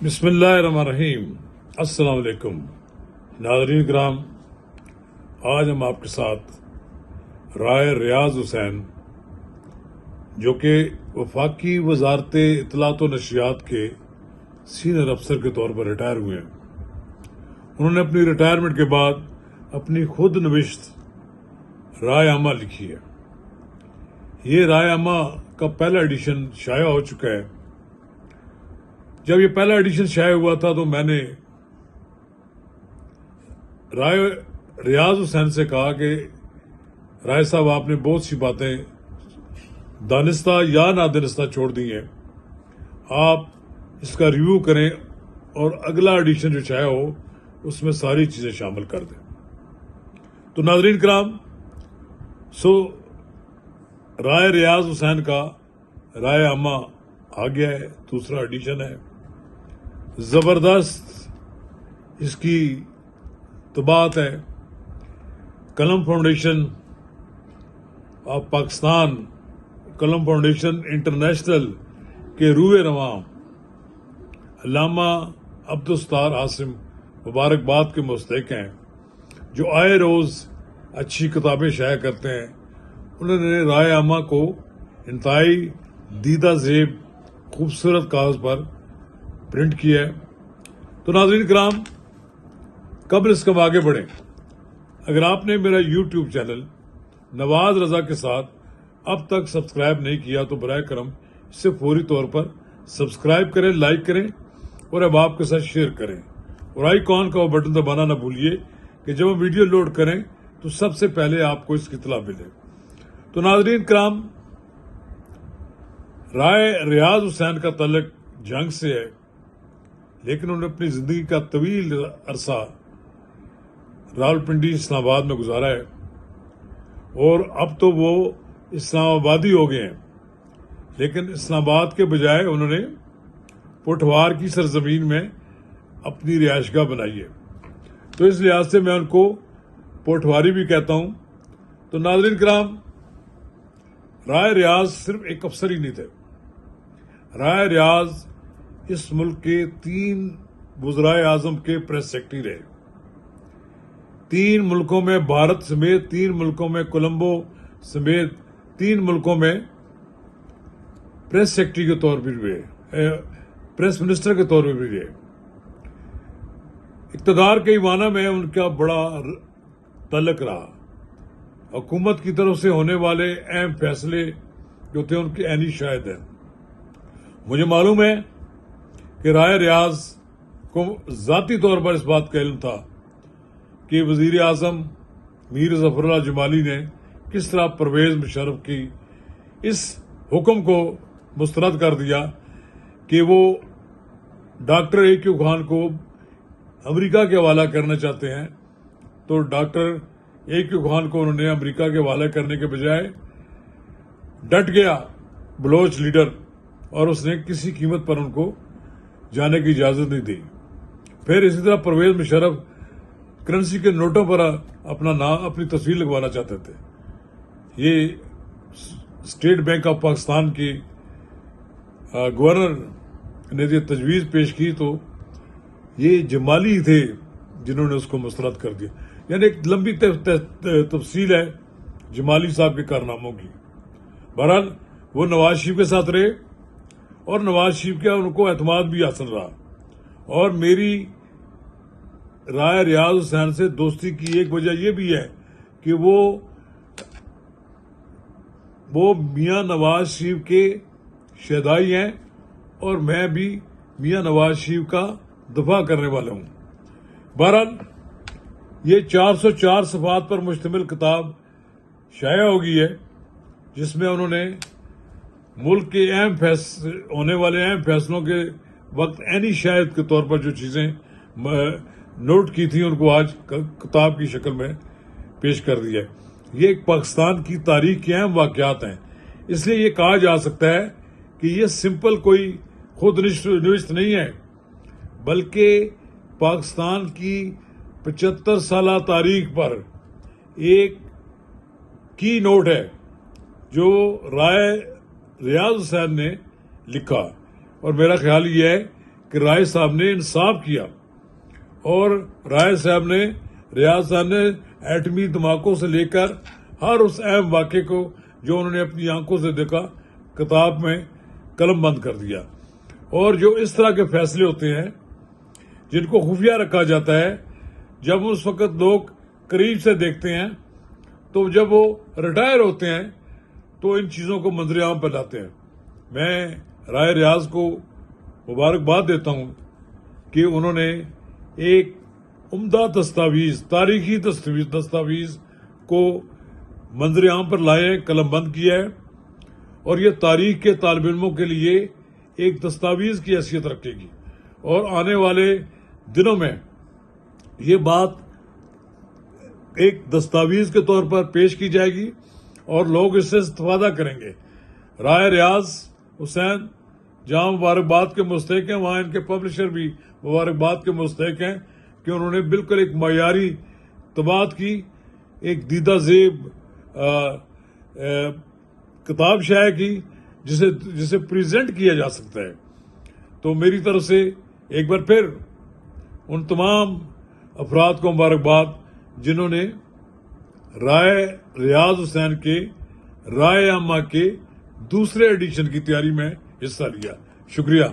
بسم اللہ الرحمن الرحیم۔ السلام علیکم ناظرین کرام، آج ہم آپ کے ساتھ رائے ریاض حسین جو کہ وفاقی وزارت اطلاعات و نشریات کے سینئر افسر کے طور پر ریٹائر ہوئے ہیں، انہوں نے اپنی ریٹائرمنٹ کے بعد اپنی خود نوشت رائے عامہ لکھی ہے۔ یہ رائے عامہ کا پہلا ایڈیشن شائع ہو چکا ہے۔ جب یہ پہلا ایڈیشن شائع ہوا تھا تو میں نے رائے ریاض حسین سے کہا کہ رائے صاحب، آپ نے بہت سی باتیں دانستہ یا نادانستہ چھوڑ دی ہیں، آپ اس کا ریویو کریں اور اگلا ایڈیشن جو شائع ہو اس میں ساری چیزیں شامل کر دیں۔ تو ناظرین کرام، رائے ریاض حسین کا رائے عامہ آ گیا ہے، دوسرا ایڈیشن ہے، زبردست اس کی طباعت ہے۔ قلم فاؤنڈیشن آف پاکستان، قلم فاؤنڈیشن انٹرنیشنل کے روح رواں علامہ عبدالستار عاصم مبارکباد کے مستحق ہیں، جو آئے روز اچھی کتابیں شائع کرتے ہیں۔ انہوں نے رائے عامہ کو انتہائی دیدہ زیب خوبصورت کاغذ پر پرنٹ کیا ہے۔ تو ناظرین کرام، قبل اس کم آگے بڑھیں، اگر آپ نے میرا یوٹیوب چینل نواز رضا کے ساتھ اب تک سبسکرائب نہیں کیا تو براہ کرم اسے فوری طور پر سبسکرائب کریں، لائک کریں اور اب آپ کے ساتھ شیئر کریں، اور آئیکن کا وہ بٹن دبانا نہ بھولیے کہ جب ہم ویڈیو لوڈ کریں تو سب سے پہلے آپ کو اس کی اطلاع ملے۔ تو ناظرین کرام، رائے ریاض حسین کا تعلق جنگ سے ہے، لیکن انہوں نے اپنی زندگی کا طویل عرصہ راولپنڈی اسلام آباد میں گزارا ہے، اور اب تو وہ اسلام آبادی ہو گئے ہیں، لیکن اسلام آباد کے بجائے انہوں نے پوٹھوار کی سرزمین میں اپنی رہائش گاہ بنائی ہے، تو اس لحاظ سے میں ان کو پوٹھواری بھی کہتا ہوں۔ تو ناظرین کرام، رائے ریاض صرف ایک افسر ہی نہیں تھے، رائے ریاض اس ملک کے 3 وزرائے اعظم کے پریس سیکرٹری رہے، 3 ملکوں میں، بھارت سمیت 3 ملکوں میں، کولمبو سمیت 3 ملکوں میں پریس سیکرٹری کے طور پر بھی رہے، پریس منسٹر کے طور پر بھی رہے۔ اقتدار کے ایوانہ میں ان کا بڑا تعلق رہا، حکومت کی طرف سے ہونے والے اہم فیصلے جو تھے ان کے عینی شاہد ہیں۔ مجھے معلوم ہے کہ رائے ریاض کو ذاتی طور پر اس بات کا علم تھا کہ وزیر اعظم میر ظفر اللہ جمالی نے کس طرح پرویز مشرف کی اس حکم کو مسترد کر دیا کہ وہ ڈاکٹر A.Q. خان کو امریکہ کے حوالہ کرنا چاہتے ہیں، تو ڈاکٹر A.Q. خان کو انہوں نے امریکہ کے حوالے کرنے کے بجائے ڈٹ گیا بلوچ لیڈر، اور اس نے کسی قیمت پر ان کو جانے کی اجازت نہیں دی۔ پھر اسی طرح پرویز مشرف کرنسی کے نوٹوں پر اپنا نام، اپنی تصویر لگوانا چاہتے تھے۔ یہ اسٹیٹ بینک آف پاکستان کی گورنر نے یہ تجویز پیش کی تو یہ جمالی تھے جنہوں نے اس کو مسترد کر دیا۔ یعنی ایک لمبی تفصیل ہے جمالی صاحب کے کارناموں کی۔ بہرحال وہ نواز شریف کے ساتھ رہے، اور نواز شریف کا ان کو اعتماد بھی حاصل رہا، اور میری رائے ریاض حسین سے دوستی کی ایک وجہ یہ بھی ہے کہ وہ میاں نواز شریف کے شہدائی ہیں، اور میں بھی میاں نواز شریف کا دفاع کرنے والا ہوں۔ بہرحال یہ 404 صفحات پر مشتمل کتاب شائع ہو گئی ہے، جس میں انہوں نے ملک کے ہونے والے اہم فیصلوں کے وقت عینی شاہد کے طور پر جو چیزیں نوٹ کی تھیں ان کو آج کتاب کی شکل میں پیش کر دیا ہے۔ یہ ایک پاکستان کی تاریخ کے اہم واقعات ہیں، اس لیے یہ کہا جا سکتا ہے کہ یہ سمپل کوئی خود نوشت نہیں ہے، بلکہ پاکستان کی 75 سالہ تاریخ پر ایک کی نوٹ ہے جو رائے ریاض حسین نے لکھا، اور میرا خیال یہ ہے کہ رائے صاحب نے انصاف کیا اور رائے صاحب نے ریاض صاحب نے ایٹمی دھماکوں سے لے کر ہر اس اہم واقعے کو جو انہوں نے اپنی آنکھوں سے دیکھا کتاب میں قلم بند کر دیا. اور جو اس طرح کے فیصلے ہوتے ہیں جن کو خفیہ رکھا جاتا ہے، جب اس وقت لوگ قریب سے دیکھتے ہیں تو جب وہ ریٹائر ہوتے ہیں تو ان چیزوں کو منظر عام پر لاتے ہیں. میں رائے ریاض کو مبارکباد دیتا ہوں کہ انہوں نے ایک عمدہ دستاویز، تاریخی دستاویز کو منظر عام پر لائے، قلم بند کیا ہے اور یہ تاریخ کے طالب علموں کے لیے ایک دستاویز کی حیثیت رکھے گی اور آنے والے دنوں میں یہ بات ایک دستاویز کے طور پر پیش کی جائے گی اور لوگ اس سے استفادہ کریں گے. رائے ریاض حسین جہاں مبارکباد کے مستحق ہیں، وہاں ان کے پبلشر بھی مبارکباد کے مستحق ہیں کہ انہوں نے بالکل ایک معیاری طباعت کی، ایک دیدہ زیب کتاب شائع کی جسے پریزنٹ کیا جا سکتا ہے. تو میری طرف سے ایک بار پھر ان تمام افراد کو مبارکباد جنہوں نے رائے ریاض حسین کے رائے عامہ کے دوسرے ایڈیشن کی تیاری میں حصہ لیا. شکریہ.